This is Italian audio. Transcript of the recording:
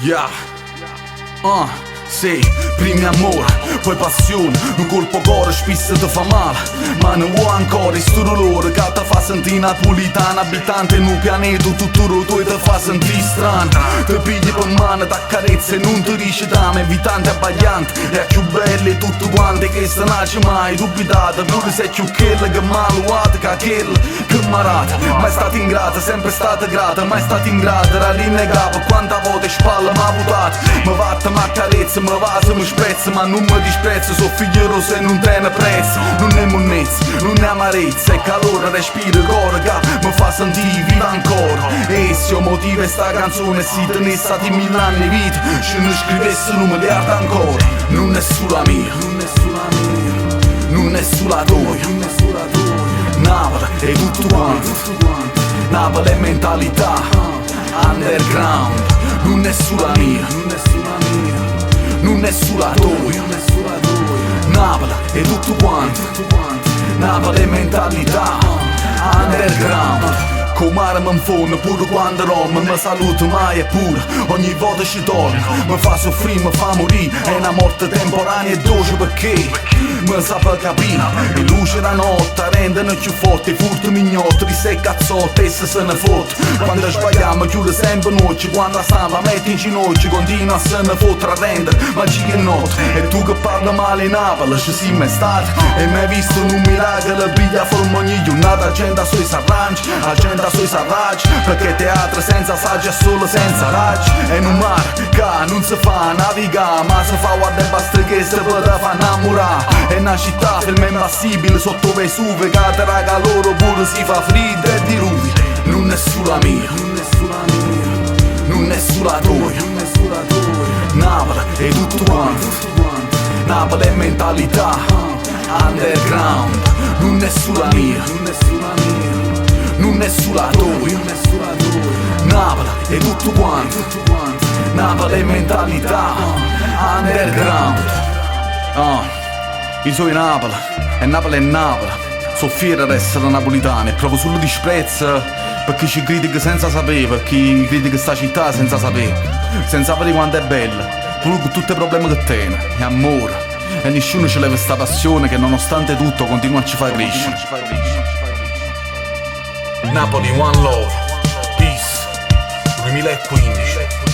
Yeah. Sì, primi amore, poi passione, un colpo cuore spesso ti fa male, ma non vuoi ancora sto dolore che ti fa sentire napolitano, abitante in un pianeta tutto rotto e ti fa sentire strano. Ti pigli per mano, ti accarezza e non ti dice dame, evitante abbagliante, è più belle tutte quante che se nasce mai dubitate, pure se è più quella che maluata che quella che marata. Mai stata ingrata, sempre stata grata, mai stata ingrata, era rinnegata, quanta volte spalle m'ha buttata, mi vatta, mi accarezza, mi vasa, mi sprezza, ma non mi disprezza, so figlio se non tiene prezzo, non è monnezza, non è amarezza, è calore, respiro, cuore che mi fa sentire viva ancora. E se io motivo sta canzone si tenesse a 1000 anni di vita, se non scrivesse un miliardo ancora. Non è sulla mia, non è sulla mia, non è sulla tua, non è sulla tua. Napoli è tutto quanto, Napoli è mentalità, underground. Non è sulla mia, non è sulla mia, non è sulla tua, Napoli è tutto quanto, Napoli è mentalità, underground. Comare mi infonno pure quando Roma mi saluta mai è pure, ogni volta ci torno, mi fa soffrire, mi fa morire, è una morte temporanea e dolce perché mi sa per capire, le luci da notte rendono più forti, furto mignotti, se cazzotte e se ne fotte, quando sbagliamo chiude sempre noci, quando la stampa mette in ginocchio continua a se ne fottere a rendere, ma ci che notte, e tu che parli male in Napoli ci sei mai stato, e mai visto un miracolo, piglia forma ogni giornata, gente a suoi s'arrangi, la gente sui sarraggi, perché teatro senza saggi è solo senza raggi. È in un mare che non si fa navigare, ma si fa guarda e basta che si può fa innamorare. È una città ferma impassibile sotto Vesuvio, che te raga loro pure si fa freddo e diluvio. Non è sulla mia, non è sulla mia, non è sulla tua, non è sulla tua. Napoli è tutto quanto, Napoli è mentalità, underground. Non è sulla mia, non è sulla mia, non è sulla tua, Napoli è tutto quanto, Napoli è mentalità, underground. Io sono in Napoli, e Napoli è Napoli, sono fiero di essere napolitano, e provo solo disprezzo perché ci critica senza sapere, perché critica sta città senza sapere quanto è bella, pure con tutti i problemi che tiene, e amore, e nessuno ci leva sta passione che nonostante tutto continua a ci far crescere. Napoli One Love, Peace 2015.